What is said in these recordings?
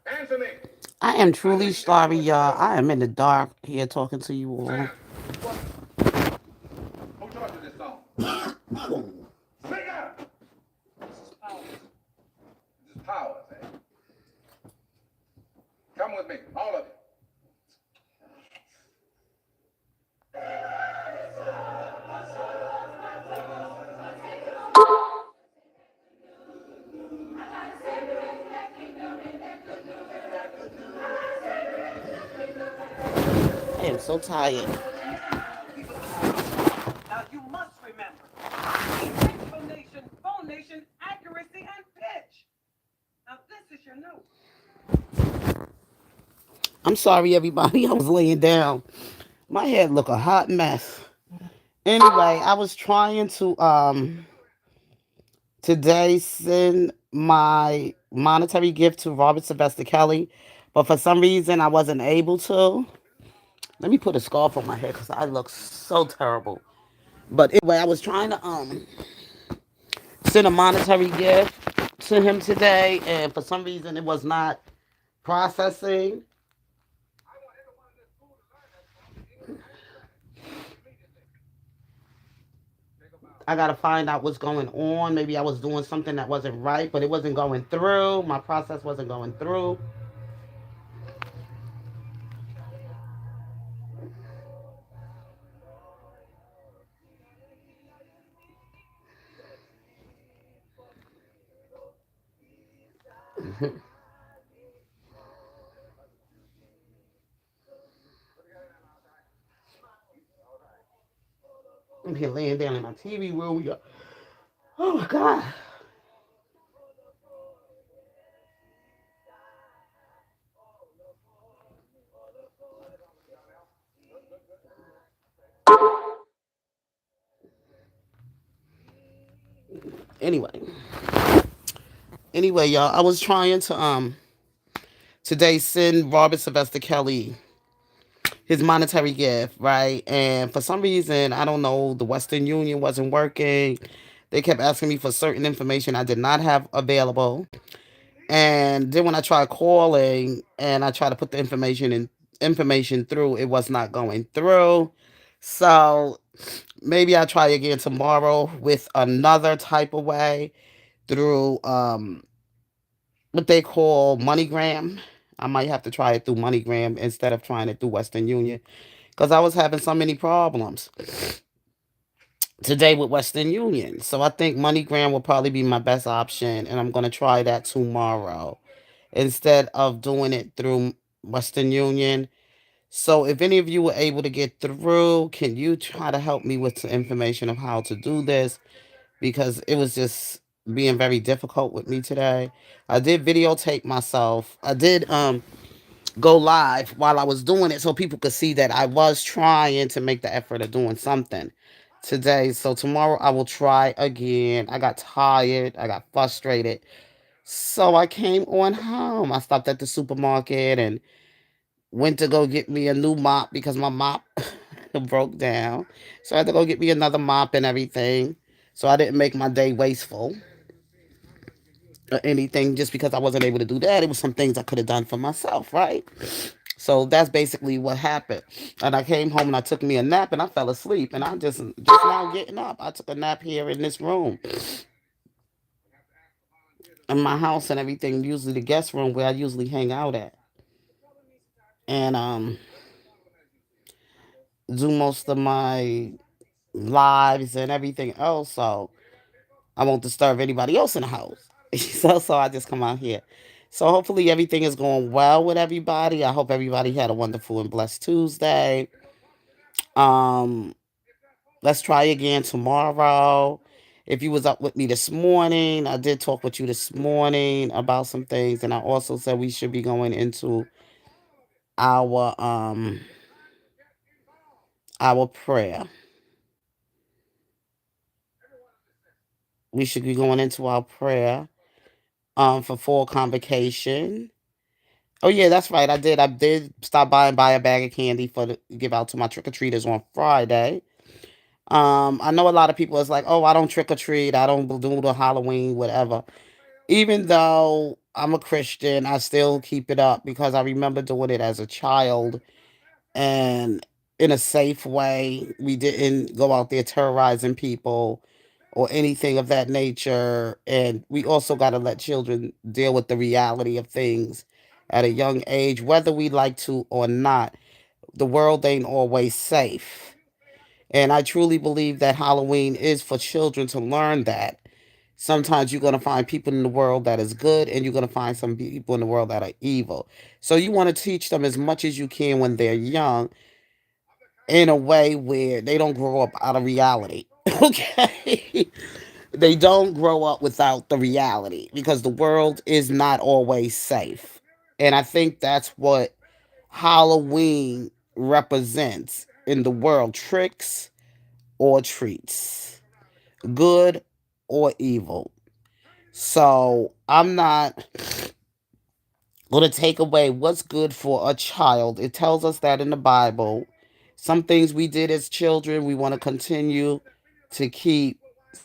Answer me. I am I truly didn't tell you sorry, what to y'all. do. I am in the dark here talking to you all. Sam, what? Who taught you this song? Speak up. This is Powers, eh? Come with me, all of you. I am so tired. Now you must remember explanation, phonation, accuracy, and pitch. Now this is your note. I'm sorry, everybody. I was laying down. My head look a hot mess. Anyway, I was trying to today send my monetary gift to Robert Sylvester Kelly, but for some reason I wasn't able to. Let me put a scarf on my head because I look so terrible. But anyway, I was trying to send a monetary gift to him today, and for some reason it was not processing. I want everyone in this school to learn that song. The English teacher said, immediately. Take a bow. I gotta find out what's going on. Maybe I was doing something that wasn't right, but it wasn't going through. My process wasn't going through. I'm here laying down in my TV room. Oh my God. Anyway, y'all, I was trying to today send Robert Sylvester Kelly his monetary gift, right? And for some reason, I don't know, the Western Union wasn't working. They kept asking me for certain information I did not have available. And then when I tried calling and I tried to put the information through, it was not going through. So maybe I'll try again tomorrow with another type of way through what they call MoneyGram. I might have to try it through MoneyGram instead of trying it through Western Union because I was having so many problems today with Western Union. So I think MoneyGram will probably be my best option, and I'm going to try that tomorrow instead of doing it through Western Union. So if any of you were able to get through, can you try to help me with some information of how to do this? Because it was just being very difficult with me today. I did videotape myself. I did go live while I was doing it so people could see that I was trying to make the effort of doing something today. So tomorrow I will try again. I got tired. I got frustrated. So I came on home. I stopped at the supermarket and went to go get me a new mop because my mop broke down. So I had to go get me another mop and everything. So I didn't make my day wasteful or anything just because I wasn't able to do that. It was some things I could have done for myself, right? So that's basically what happened. And I came home and I took me a nap and I fell asleep. And I just now getting up. I took a nap here in this room in my house and everything. Usually the guest room where I usually hang out at. And do most of my lives and everything else. So I won't disturb anybody else in the house. So I just come out here. So hopefully everything is going well with everybody. I hope everybody had a wonderful and blessed Tuesday. Um, let's try again tomorrow. If you was up with me this morning, I did talk with you this morning about some things, and I also said we should be going into our our prayer. We should be going into our prayer for full convocation. Oh yeah, that's right. I did. I did stop by and buy a bag of candy for the give out to my trick or treaters on Friday. I know a lot of people is like, oh, I don't trick or treat. I don't do the Halloween, whatever. Even though I'm a Christian. I still keep it up because I remember doing it as a child and in a safe way. We didn't go out there terrorizing people or anything of that nature. And we also got to let children deal with the reality of things at a young age, whether we like to or not. The world ain't always safe. And I truly believe that Halloween is for children to learn that. Sometimes you're going to find people in the world that is good, and you're going to find some people in the world that are evil. So you want to teach them as much as you can when they're young in a way where they don't grow up out of reality. Okay? They don't grow up without the reality because the world is not always safe. And I think that's what Halloween represents in the world: tricks or treats, good or evil. So I'm not going to take away what's good for a child. It tells us that in the Bible. Some things we did as children, we want to continue to keep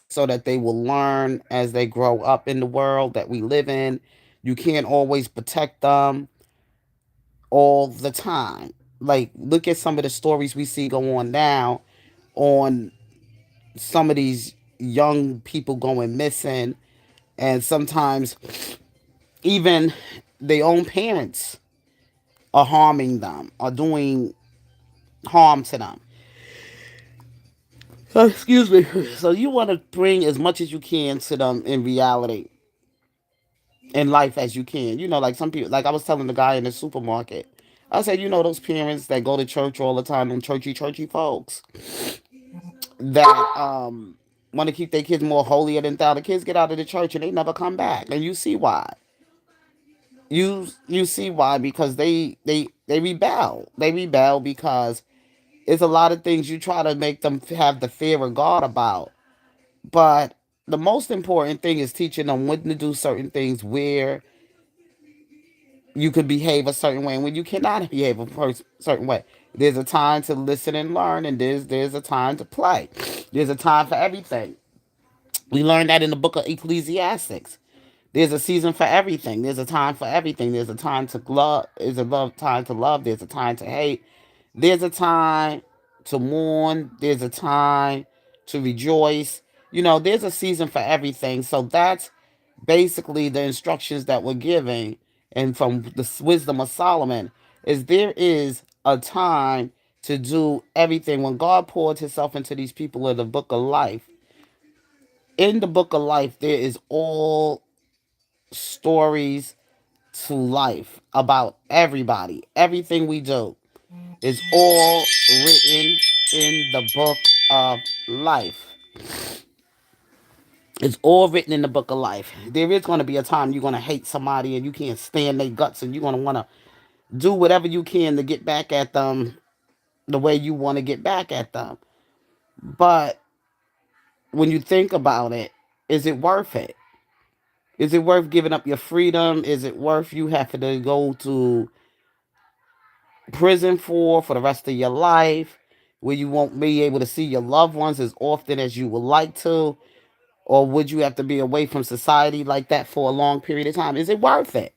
so that they will learn as they grow up in the world that we live in. You can't always protect them all the time. Like, look at some of the stories we see go on now on some of these young people going missing, and sometimes even their own parents are harming them, are doing harm to them. So, excuse me. So you want to bring as much as you can to them in reality, in life as you can. Like some people, like I was telling the guy in the supermarket, I said, those parents that go to church all the time, them churchy folks that want to keep their kids more holier than thou. The kids get out of the church and they never come back, and you see why. You see why, because they rebel. They rebel because it's a lot of things you try to make them have the fear of God about. But the most important thing is teaching them when to do certain things, where you can behave a certain way and when you cannot behave a certain way. There's a time to listen and learn, and there's a time to play. There's a time for everything. We learned that in the book of Ecclesiastics. There's a season for everything. There's a time for everything. There's a time to love. There's a time to love. There's a time to hate. There's a time to mourn. There's a time to rejoice. There's a season for everything. So that's basically the instructions that we're giving. And from the wisdom of Solomon, is there is a time to do everything. When God poured himself into these people in the book of life, in the book of life, there is all stories to life about everybody. Everything we do is all written in the book of life. It's all written in the book of life. There is going to be a time you're going to hate somebody and you can't stand their guts, and you're going to want to do whatever you can to get back at them the way you want to get back at them. But when you think about it, is it worth it? Is it worth giving up your freedom? Is it worth you having to go to prison for the rest of your life, where you won't be able to see your loved ones as often as you would like to? Or would you have to be away from society like that for a long period of time? Is it worth it?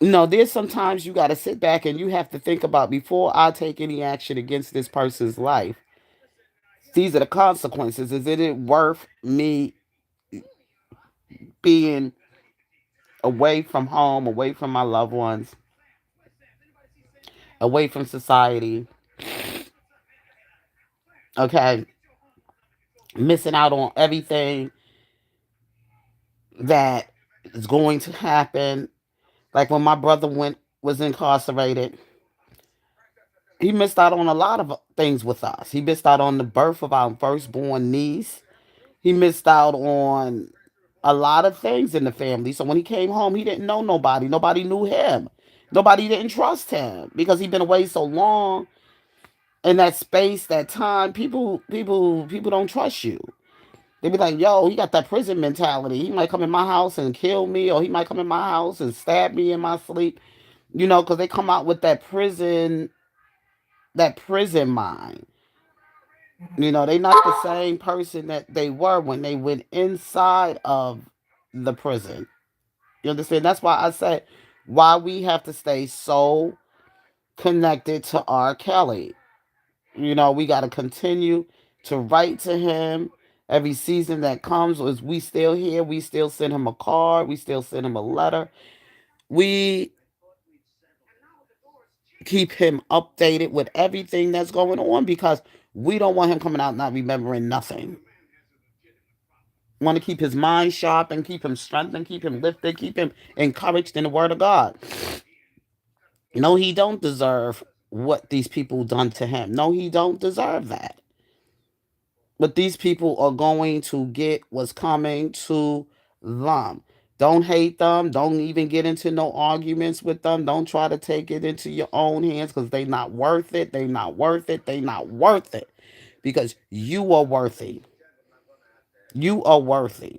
There's sometimes you got to sit back and you have to think about, before I take any action against this person's life, these are the consequences. Is it worth me being away from home, away from my loved ones, away from society? Okay, missing out on everything that is going to happen. Like when my brother was incarcerated, he missed out on a lot of things with us. He missed out on the birth of our firstborn niece. He missed out on a lot of things in the family. So when he came home, he didn't know nobody. Nobody knew him. Nobody didn't trust him because he'd been away so long. In that space, that time, people don't trust you. They be like, yo, he got that prison mentality. He might come in my house and kill me, or he might come in my house and stab me in my sleep. Because they come out with that prison mind. They not the same person that they were when they went inside of the prison. You understand? That's why I say why we have to stay so connected to R. Kelly. You know, we got to continue to write to him every season that comes. Is we still here? We still send him a card. We still send him a letter. We keep him updated with everything that's going on because we don't want him coming out not remembering nothing. Want to keep his mind sharp and keep him strengthened, keep him lifted, keep him encouraged in the Word of God. No, he don't deserve what these people done to him. No, he don't deserve that. But these people are going to get what's coming to them. Don't hate them. Don't even get into no arguments with them. Don't try to take it into your own hands because they not worth it. They not worth it. They not worth it. Because you are worthy. You are worthy.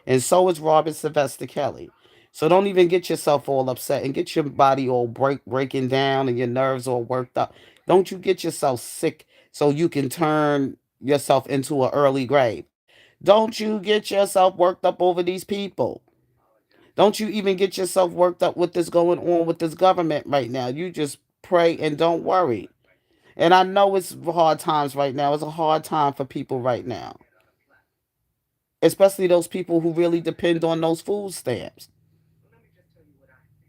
And so is Robert Sylvester Kelly. So don't even get yourself all upset and get your body all breaking down and your nerves all worked up. Don't you get yourself sick so you can turn yourself into an early grave. Don't you get yourself worked up over these people. Don't you even get yourself worked up with this going on with this government right now. You just pray and don't worry. And I know it's hard times right now. It's a hard time for people right now, especially those people who really depend on those food stamps Let me just tell you what I think.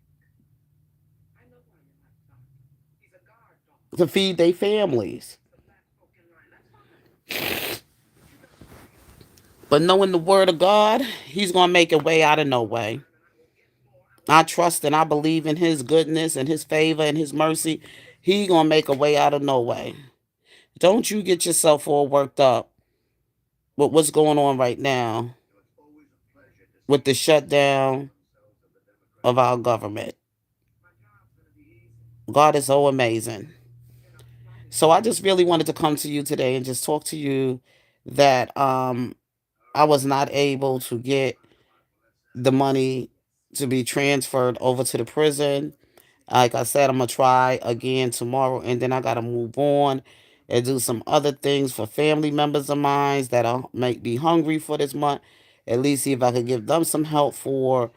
I know why you like Doc. He's a guard dog. to feed their families. The black spoken line. That's fine. But you gotta understand something. But knowing the word of God, he's going to make a way out of no way. And I will get more. I will I get trust and I believe in his goodness and his favor and his mercy. He going to make a way out of no way. Don't you get yourself all worked up with what's going on right now with the shutdown of our government. my job's gonna be easy. God is so amazing. You know, God is So I just really wanted to come to you today and just talk to you that I was not able to get the money to be transferred over to the prison. Like I said, I'm gonna try again tomorrow, and then I gotta move on and do some other things for family members of mine that are might be hungry for this month. At least see if I could give them some help for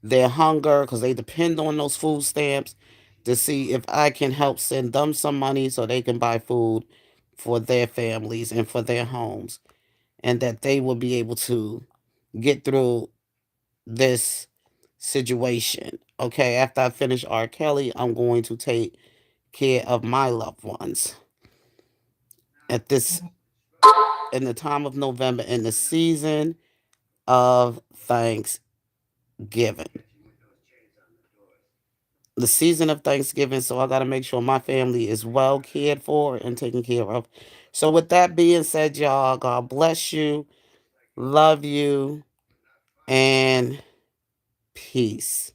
their hunger because they depend on those food stamps. To see if I can help send them some money so they can buy food for their families and for their homes, and that they will be able to get through this situation. Okay, after I finish R. Kelly, I'm going to take care of my loved ones at this in the time of November in the season of Thanksgiving. The season of Thanksgiving, so I got to make sure my family is well cared for and taken care of. So, with that being said, y'all, God bless you, love you, and peace.